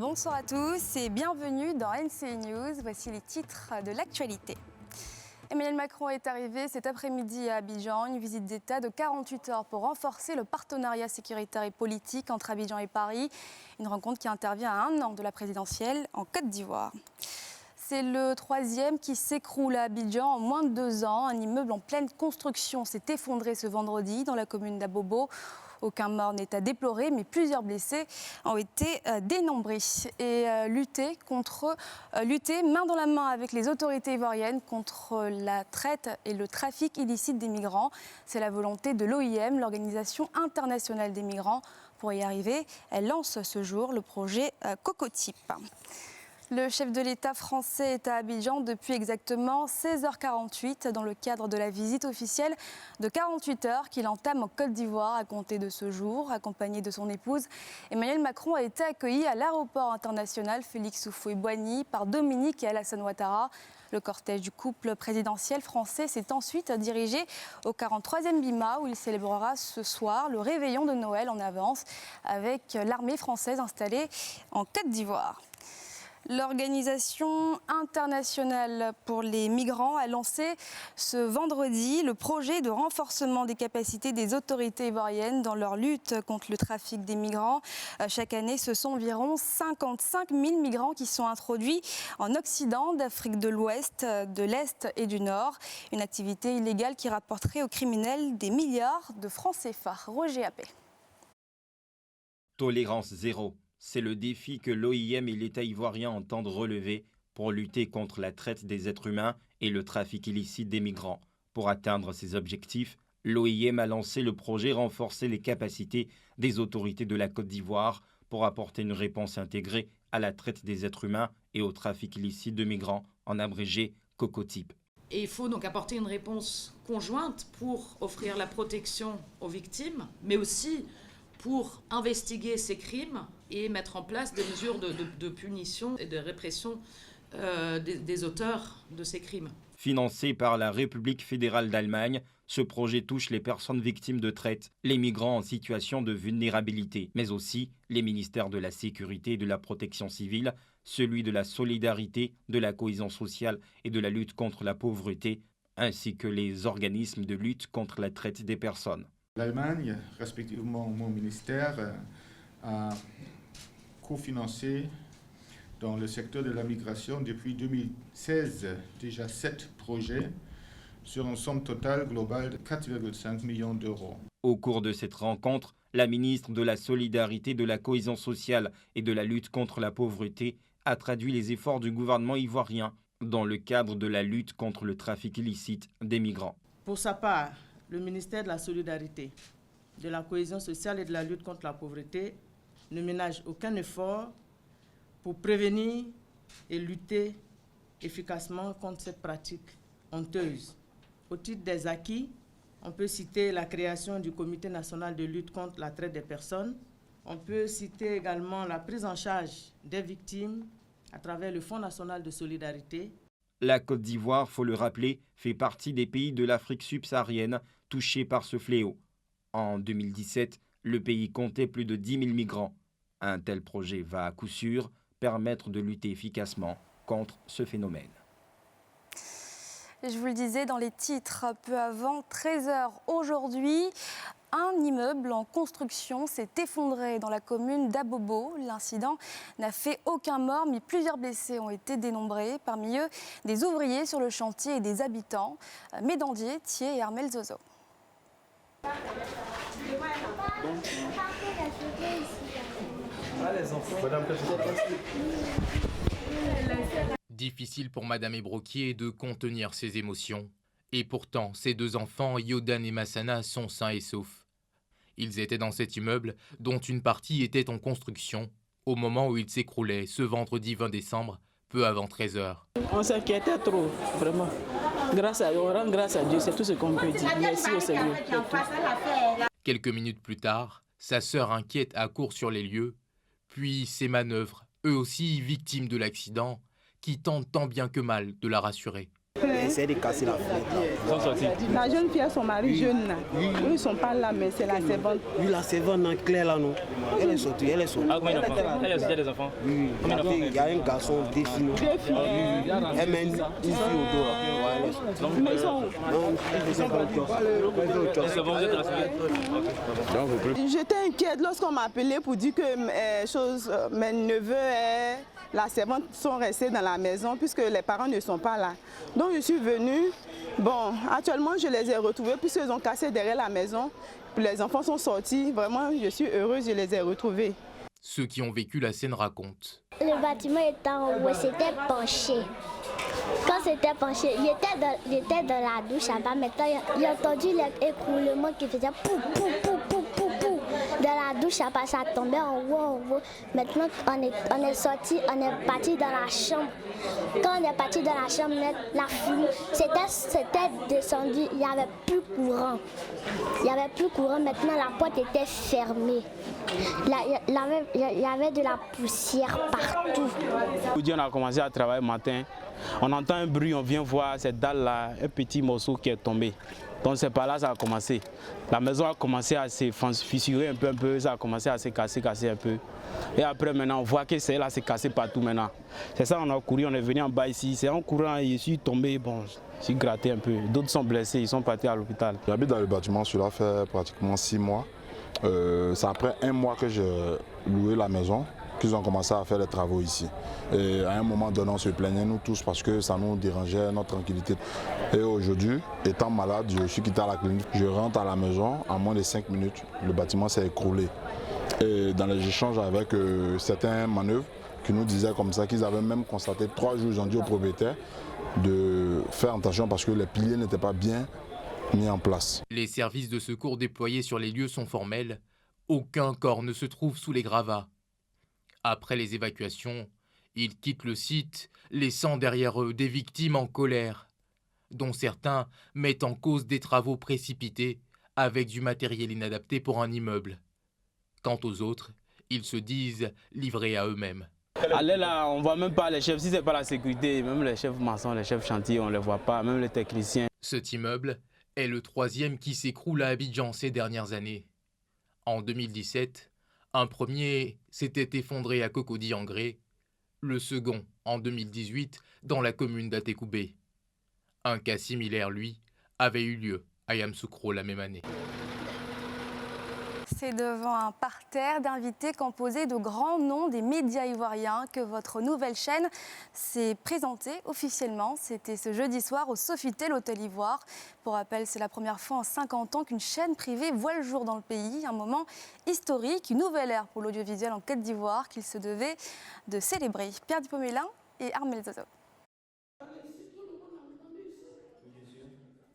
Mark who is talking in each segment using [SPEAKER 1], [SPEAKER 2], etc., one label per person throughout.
[SPEAKER 1] Bonsoir à tous et bienvenue dans NCI News. Voici les titres de l'actualité. Emmanuel Macron est arrivé cet après-midi à Abidjan, une visite d'État de 48 heures pour renforcer le partenariat sécuritaire et politique entre Abidjan et Paris. Une rencontre qui intervient à 1 an de la présidentielle en Côte d'Ivoire. C'est le troisième qui s'écroule à Abidjan en moins de 2 ans. Un immeuble en pleine construction s'est effondré ce vendredi dans la commune d'Abobo. Aucun mort n'est à déplorer, mais plusieurs blessés ont été dénombrés. Et lutter main dans la main avec les autorités ivoiriennes contre la traite et le trafic illicite des migrants. C'est la volonté de l'OIM, l'Organisation internationale des migrants. Pour y arriver, elle lance ce jour le projet Cocotype. Le chef de l'État français est à Abidjan depuis exactement 16h48 dans le cadre de la visite officielle de 48 heures qu'il entame en Côte d'Ivoire à compter de ce jour. Accompagné de son épouse, Emmanuel Macron a été accueilli à l'aéroport international Félix Houphouët-Boigny par Dominique et Alassane Ouattara. Le cortège du couple présidentiel français s'est ensuite dirigé au 43e Bima où il célébrera ce soir le réveillon de Noël en avance avec l'armée française installée en Côte d'Ivoire. L'Organisation internationale pour les migrants a lancé ce vendredi le projet de renforcement des capacités des autorités ivoiriennes dans leur lutte contre le trafic des migrants. Chaque année, ce sont environ 55 000 migrants qui sont introduits en Occident, d'Afrique de l'Ouest, de l'Est et du Nord. Une activité illégale qui rapporterait aux criminels des milliards de francs CFA. Roger Appé.
[SPEAKER 2] Tolérance zéro. C'est le défi que l'OIM et l'État ivoirien entendent relever pour lutter contre la traite des êtres humains et le trafic illicite des migrants. Pour atteindre ces objectifs, l'OIM a lancé le projet Renforcer les capacités des autorités de la Côte d'Ivoire pour apporter une réponse intégrée à la traite des êtres humains et au trafic illicite de migrants, en abrégé Cocotype.
[SPEAKER 3] Et il faut donc apporter une réponse conjointe pour offrir la protection aux victimes, mais aussi pour investiguer ces crimes et mettre en place des mesures de punition et de répression des auteurs de ces crimes.
[SPEAKER 2] Financé par la République fédérale d'Allemagne, ce projet touche les personnes victimes de traite, les migrants en situation de vulnérabilité, mais aussi les ministères de la Sécurité et de la Protection civile, celui de la solidarité, de la cohésion sociale et de la lutte contre la pauvreté, ainsi que les organismes de lutte contre la traite des personnes.
[SPEAKER 4] L'Allemagne, respectivement mon ministère, a cofinancé dans le secteur de la migration depuis 2016 déjà 7 projets sur une somme totale globale de 4,5 millions d'euros.
[SPEAKER 2] Au cours de cette rencontre, la ministre de la Solidarité, de la Cohésion sociale et de la lutte contre la pauvreté a traduit les efforts du gouvernement ivoirien dans le cadre de la lutte contre le trafic illicite des migrants.
[SPEAKER 5] Pour sa part, le ministère de la Solidarité, de la Cohésion sociale et de la lutte contre la pauvreté ne ménage aucun effort pour prévenir et lutter efficacement contre cette pratique honteuse. Au titre des acquis, on peut citer la création du Comité national de lutte contre la traite des personnes. On peut citer également la prise en charge des victimes à travers le Fonds national de solidarité.
[SPEAKER 2] La Côte d'Ivoire, faut le rappeler, fait partie des pays de l'Afrique subsaharienne touchés par ce fléau. En 2017, le pays comptait plus de 10 000 migrants. Un tel projet va à coup sûr permettre de lutter efficacement contre ce phénomène.
[SPEAKER 1] Je vous le disais dans les titres, peu avant 13h aujourd'hui, un immeuble en construction s'est effondré dans la commune d'Abobo. L'incident n'a fait aucun mort, mais plusieurs blessés ont été dénombrés. Parmi eux, des ouvriers sur le chantier et des habitants. Médandier, Thiers et Armel Zozo.
[SPEAKER 6] Difficile pour Madame Ebroquier de contenir ses émotions. Et pourtant, ses 2 enfants, Yodan et Massana, sont sains et saufs. Ils étaient dans cet immeuble, dont une partie était en construction, au moment où il s'écroulait, ce vendredi 20 décembre, peu avant 13h.
[SPEAKER 7] On s'inquiétait trop, vraiment. On rend grâce à Dieu, c'est tout ce qu'on peut dire. Merci au Seigneur.
[SPEAKER 6] Quelques minutes plus tard, sa sœur inquiète accourt sur les lieux, puis ses manœuvres, eux aussi victimes de l'accident, qui tentent tant bien que mal de la rassurer.
[SPEAKER 8] essayer de casser la fenêtre.
[SPEAKER 7] La jeune fille et son mari jeune là. Oui. Ils ne sont pas là, mais c'est la servante.
[SPEAKER 8] Oui, la servante, Claire là, non. Elle est sortie, elle est sortie.
[SPEAKER 9] Ah, combien d'enfants? Elle a aussi des enfants?
[SPEAKER 8] Oui, il y a un garçon, deux filles.
[SPEAKER 7] Deux filles.
[SPEAKER 8] Elle mène une fille au dos là.
[SPEAKER 7] Mais ils sont où?
[SPEAKER 8] Non, ils sont pas au kiosque.
[SPEAKER 7] J'étais inquiète lorsqu'on m'a appelé pour dire que mes neveux et la servante sont restés dans la maison puisque les parents ne sont pas là. Donc je suis venue. Bon, actuellement je les ai retrouvés puisqu'ils ont cassé derrière la maison. Les enfants sont sortis. Vraiment, je suis heureuse, je les ai retrouvés.
[SPEAKER 6] Ceux qui ont vécu la scène racontent.
[SPEAKER 10] Le bâtiment était en haut, c'était penché. Quand c'était penché, il était dans la douche là-bas. Maintenant, il a entendu l'écroulement qui faisait pou, pou, pou, pou, pou, pou. Dans la douche là-bas, ça tombait en haut. Maintenant, on est sorti, on est parti dans la chambre. Quand on est parti dans la chambre, la fumée, c'était descendu, il n'y avait plus courant. Il n'y avait plus courant, maintenant la porte était fermée. Il y avait de la poussière partout.
[SPEAKER 11] On a commencé à travailler le matin. On entend un bruit, on vient voir cette dalle-là, un petit morceau qui est tombé. Donc c'est par là que ça a commencé. La maison a commencé à se fissurer un peu, ça a commencé à se casser un peu. Et après maintenant on voit que c'est là, c'est cassé partout maintenant. C'est ça, on a couru, on est venu en bas ici. C'est en courant, je suis tombé, bon, je suis gratté un peu. D'autres sont blessés, ils sont partis à l'hôpital.
[SPEAKER 12] J'habite dans le bâtiment, cela fait pratiquement 6 mois. C'est après 1 mois que j'ai loué la maison qu'ils ont commencé à faire les travaux ici. Et à un moment donné, on se plaignait nous tous parce que ça nous dérangeait notre tranquillité. Et aujourd'hui, étant malade, je suis quitté à la clinique. Je rentre à la maison, en moins de 5 minutes, le bâtiment s'est écroulé. Et dans les échanges avec certains manœuvres qui nous disaient comme ça qu'ils avaient même constaté 3 jours, ils ont dit aux propriétaires de faire attention parce que les piliers n'étaient pas bien mis en place.
[SPEAKER 6] Les services de secours déployés sur les lieux sont formels. Aucun corps ne se trouve sous les gravats. Après les évacuations, ils quittent le site, laissant derrière eux des victimes en colère, dont certains mettent en cause des travaux précipités avec du matériel inadapté pour un immeuble. Quant aux autres, ils se disent livrés à eux-mêmes.
[SPEAKER 11] Allez là, on ne voit même pas les chefs, si ce n'est pas la sécurité, même les chefs maçons, les chefs chantiers, on ne les voit pas, même les techniciens.
[SPEAKER 6] Cet immeuble est le 3e qui s'écroule à Abidjan ces dernières années. En 2017, un premier s'était effondré à Cocody-en-Gré, le second en 2018 dans la commune d'Atekoubé. Un cas similaire, lui, avait eu lieu à Yamoussoukro la même année.
[SPEAKER 1] C'est devant un parterre d'invités composé de grands noms des médias ivoiriens que votre nouvelle chaîne s'est présentée officiellement. C'était ce jeudi soir au Sofitel Hôtel Ivoire. Pour rappel, c'est la première fois en 50 ans qu'une chaîne privée voit le jour dans le pays. Un moment historique, une nouvelle ère pour l'audiovisuel en Côte d'Ivoire qu'il se devait de célébrer. Pierre Dupont-Mélin et Armel Zozo.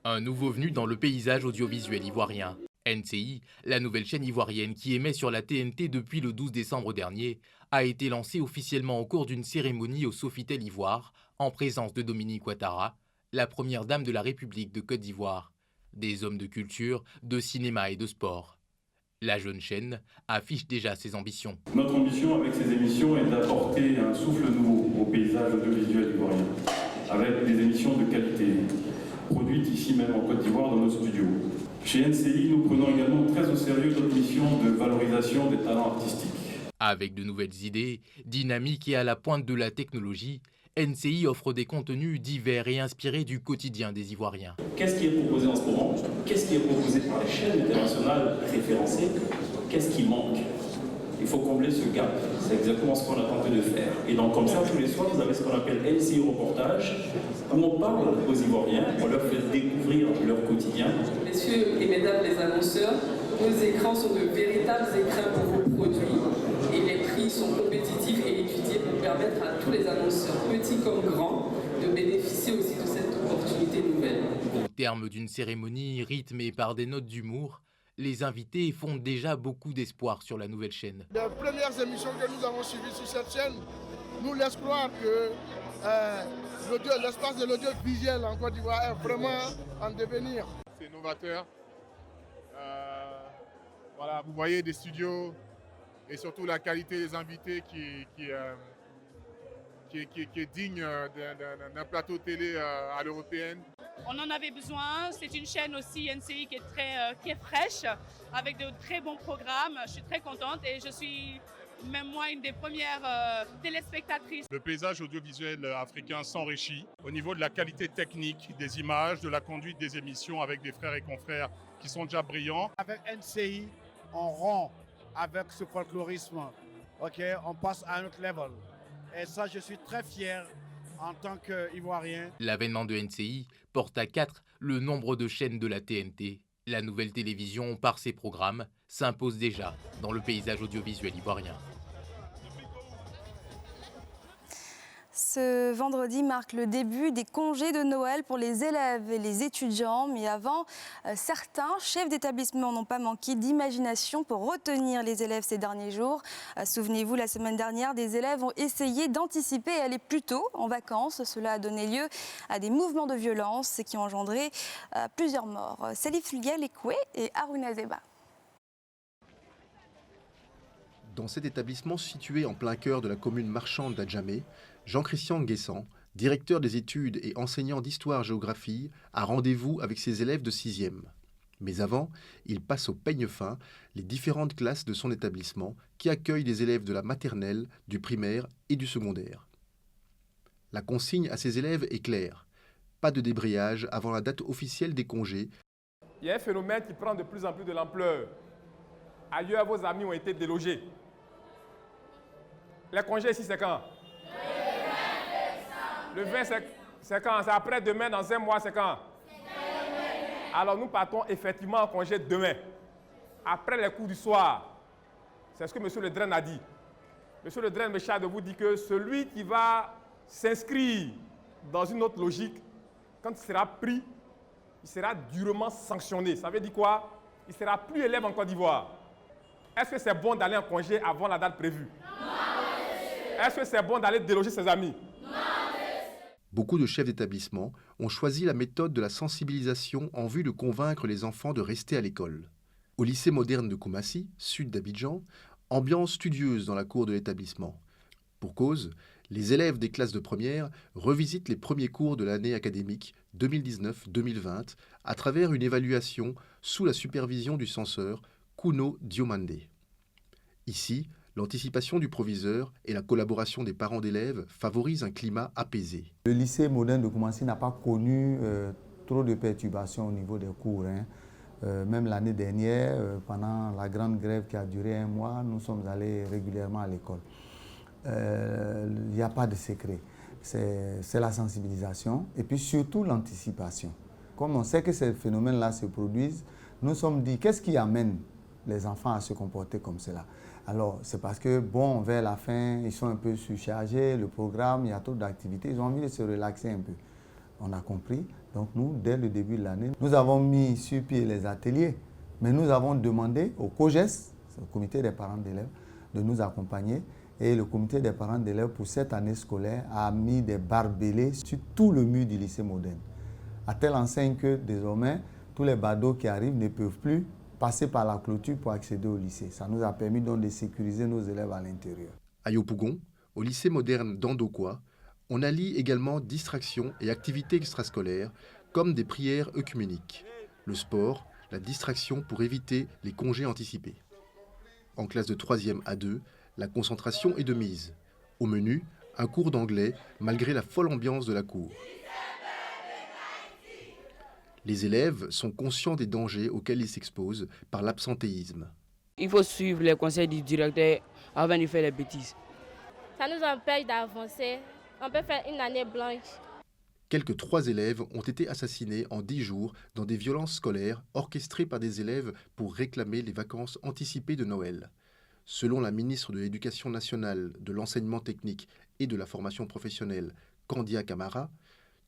[SPEAKER 6] Un nouveau venu dans le paysage audiovisuel ivoirien. NCI, la nouvelle chaîne ivoirienne qui émet sur la TNT depuis le 12 décembre dernier, a été lancée officiellement au cours d'une cérémonie au Sofitel Ivoire, en présence de Dominique Ouattara, la première dame de la République de Côte d'Ivoire, des hommes de culture, de cinéma et de sport. La jeune chaîne affiche déjà ses ambitions.
[SPEAKER 13] Notre ambition avec ces émissions est d'apporter un souffle nouveau au paysage audiovisuel ivoirien, avec des émissions de qualité, produites ici même en Côte d'Ivoire dans nos studios. Chez NCI, nous prenons également très au sérieux notre mission de valorisation des talents artistiques.
[SPEAKER 6] Avec de nouvelles idées, dynamiques et à la pointe de la technologie, NCI offre des contenus divers et inspirés du quotidien des Ivoiriens.
[SPEAKER 13] Qu'est-ce qui est proposé en ce moment? Qu'est-ce qui est proposé par les chaînes internationales référencées? Qu'est-ce qui manque? Il faut combler ce gap. C'est exactement ce qu'on a tenté de faire. Et donc comme ça, tous les soirs, vous avez ce qu'on appelle NCI Reportage, où on parle aux Ivoiriens, on leur fait découvrir leur quotidien.
[SPEAKER 14] Messieurs et mesdames les annonceurs, nos écrans sont de véritables écrans pour vos produits et les prix sont compétitifs et étudiés pour permettre à tous les annonceurs, petits comme grands, de bénéficier aussi de cette opportunité nouvelle.
[SPEAKER 6] Au terme d'une cérémonie rythmée par des notes d'humour, les invités font déjà beaucoup d'espoir sur la nouvelle chaîne.
[SPEAKER 15] Les premières émissions que nous avons suivies sur cette chaîne nous laissent croire que l'espace de l'audiovisuel en Côte d'Ivoire est vraiment en devenir.
[SPEAKER 16] C'est novateur. Voilà, vous voyez des studios et surtout la qualité des invités qui est digne d'un plateau télé à l'européenne.
[SPEAKER 17] On en avait besoin. C'est une chaîne aussi NCI qui est fraîche, avec de très bons programmes. Je suis très contente et je suis même moi une des premières téléspectatrices.
[SPEAKER 16] Le paysage audiovisuel africain s'enrichit au niveau de la qualité technique des images, de la conduite des émissions avec des frères et confrères qui sont déjà brillants.
[SPEAKER 18] Avec NCI, on rompt avec ce folklorisme. On passe à un autre level. Et ça, je suis très fier en tant qu'Ivoirien.
[SPEAKER 6] L'avènement de NCI porte à 4 le nombre de chaînes de la TNT. La nouvelle télévision, par ses programmes, s'impose déjà dans le paysage audiovisuel ivoirien.
[SPEAKER 1] Ce vendredi marque le début des congés de Noël pour les élèves et les étudiants. Mais avant, certains chefs d'établissement n'ont pas manqué d'imagination pour retenir les élèves ces derniers jours. Souvenez-vous, la semaine dernière, des élèves ont essayé d'anticiper et aller plus tôt en vacances. Cela a donné lieu à des mouvements de violence qui ont engendré plusieurs morts. Salif Lekwe et Haruna Zeba.
[SPEAKER 19] Dans cet établissement situé en plein cœur de la commune marchande d'Adjamé, Jean-Christian Nguessan, directeur des études et enseignant d'histoire-géographie, a rendez-vous avec ses élèves de 6e. Mais avant, il passe au peigne fin les différentes classes de son établissement qui accueillent des élèves de la maternelle, du primaire et du secondaire. La consigne à ses élèves est claire. Pas de débrayage avant la date officielle des congés.
[SPEAKER 20] Il y a un phénomène qui prend de plus en plus de l'ampleur. Ailleurs, vos amis ont été délogés. Les congés ici, c'est quand? Le 20, c'est quand? C'est après-demain, dans un mois, c'est quand? Alors nous partons effectivement en congé demain, après les cours du soir. C'est ce que M. Le Drain a dit. M. Le Drain me charge de vous dire que celui qui va s'inscrire dans une autre logique, quand il sera pris, il sera durement sanctionné. Ça veut dire quoi? Il ne sera plus élève en Côte d'Ivoire. Est-ce que c'est bon d'aller en congé avant la date prévue? Non. Est-ce que c'est bon d'aller déloger ses amis? Non.
[SPEAKER 19] Beaucoup de chefs d'établissement ont choisi la méthode de la sensibilisation en vue de convaincre les enfants de rester à l'école. Au lycée moderne de Koumassi, sud d'Abidjan, ambiance studieuse dans la cour de l'établissement. Pour cause, les élèves des classes de première revisitent les premiers cours de l'année académique 2019-2020 à travers une évaluation sous la supervision du censeur Kuno Diomande. Ici, l'anticipation du proviseur et la collaboration des parents d'élèves favorisent un climat apaisé.
[SPEAKER 21] Le lycée moderne de Koumassi n'a pas connu trop de perturbations au niveau des cours. Même l'année dernière, pendant la grande grève qui a duré 1 mois, nous sommes allés régulièrement à l'école. Il n'y a pas de secret. C'est la sensibilisation et puis surtout l'anticipation. Comme on sait que ces phénomènes-là se produisent, nous nous sommes dit qu'est-ce qui amène les enfants à se comporter comme cela. Alors, c'est parce que, bon, vers la fin, ils sont un peu surchargés, le programme, il y a trop d'activités, ils ont envie de se relaxer un peu. On a compris. Donc, nous, dès le début de l'année, nous avons mis sur pied les ateliers, mais nous avons demandé au COGES, au comité des parents d'élèves, de nous accompagner. Et le comité des parents d'élèves, pour cette année scolaire, a mis des barbelés sur tout le mur du lycée moderne. À telle enseigne que, désormais, tous les badauds qui arrivent ne peuvent plus passer par la clôture pour accéder au lycée. Ça nous a permis donc de sécuriser nos élèves à l'intérieur.
[SPEAKER 19] À Yopougon, au lycée moderne d'Andokwa, on allie également distraction et activités extrascolaires comme des prières œcuméniques, le sport, la distraction pour éviter les congés anticipés. En classe de 3e à 2, la concentration est de mise. Au menu, un cours d'anglais malgré la folle ambiance de la cour. Les élèves sont conscients des dangers auxquels ils s'exposent par l'absentéisme.
[SPEAKER 22] Il faut suivre les conseils du directeur avant de faire les bêtises.
[SPEAKER 23] Ça nous empêche d'avancer. On peut faire une année blanche.
[SPEAKER 19] Quelques 3 élèves ont été assassinés en 10 jours dans des violences scolaires orchestrées par des élèves pour réclamer les vacances anticipées de Noël. Selon la ministre de l'Éducation nationale, de l'enseignement technique et de la formation professionnelle, Candia Camara,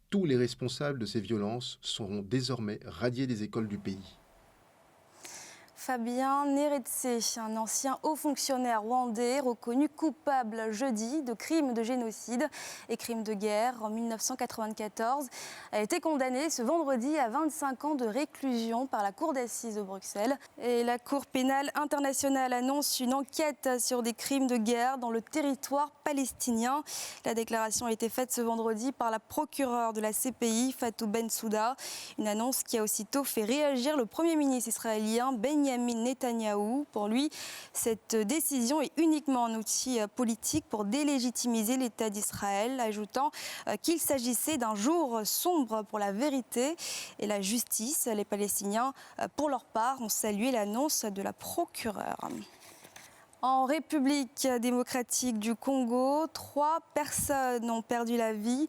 [SPEAKER 19] tous les responsables de ces violences seront désormais radiés des écoles du pays.
[SPEAKER 1] Fabien Neretse, un ancien haut fonctionnaire rwandais reconnu coupable jeudi de crimes de génocide et crimes de guerre en 1994, a été condamné ce vendredi à 25 ans de réclusion par la Cour d'assises de Bruxelles. Et la Cour pénale internationale annonce une enquête sur des crimes de guerre dans le territoire palestinien. La déclaration a été faite ce vendredi par la procureure de la CPI, Fatou Bensouda. Une annonce qui a aussitôt fait réagir le Premier ministre israélien Benjamin Netanyahou. Pour lui, cette décision est uniquement un outil politique pour délégitimiser l'État d'Israël, ajoutant qu'il s'agissait d'un jour sombre pour la vérité et la justice. Les Palestiniens, pour leur part, ont salué l'annonce de la procureure. En République démocratique du Congo, 3 personnes ont perdu la vie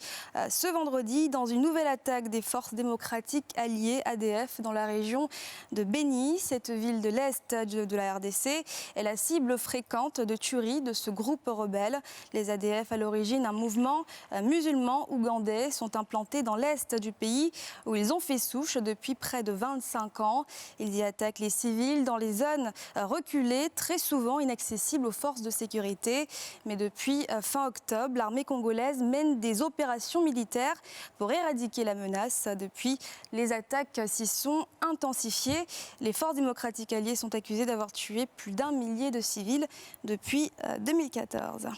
[SPEAKER 1] ce vendredi dans une nouvelle attaque des forces démocratiques alliées ADF dans la région de Beni. Cette ville de l'Est de la RDC est la cible fréquente de tueries de ce groupe rebelle. Les ADF, à l'origine un mouvement musulman ougandais, sont implantés dans l'Est du pays où ils ont fait souche depuis près de 25 ans. Ils y attaquent les civils dans les zones reculées, très souvent inaccessibles aux forces de sécurité. Mais depuis fin octobre, l'armée congolaise mène des opérations militaires pour éradiquer la menace. Depuis, les attaques s'y sont intensifiées. Les forces démocratiques alliées sont accusées d'avoir tué plus d'1 millier de civils depuis 2014.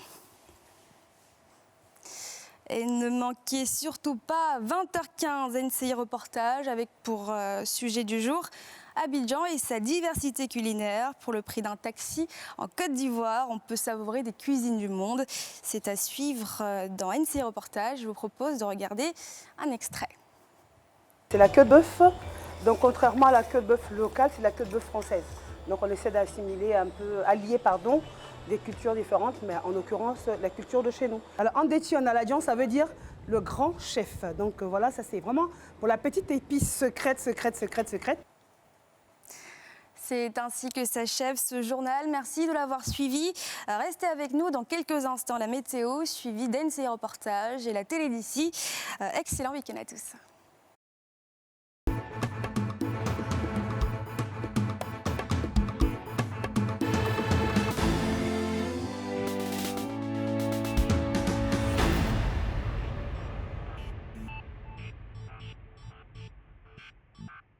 [SPEAKER 1] Et ne manquez surtout pas 20h15 NCI Reportage avec pour sujet du jour Abidjan et sa diversité culinaire. Pour le prix d'un taxi en Côte d'Ivoire, on peut savourer des cuisines du monde. C'est à suivre dans NCI Reportage. Je vous propose de regarder un extrait.
[SPEAKER 3] C'est la queue de bœuf. Donc contrairement à la queue de bœuf locale, c'est la queue de bœuf française. Donc on essaie d'assimiler allier des cultures différentes, mais en l'occurrence la culture de chez nous. Alors Andeti en Aladjan, ça veut dire le grand chef. Donc voilà, ça c'est vraiment pour la petite épice secrète.
[SPEAKER 1] C'est ainsi que s'achève ce journal. Merci de l'avoir suivi. Restez avec nous dans quelques instants. La météo, suivie d'NCI Reportage et la télé d'ici. Excellent week-end à tous.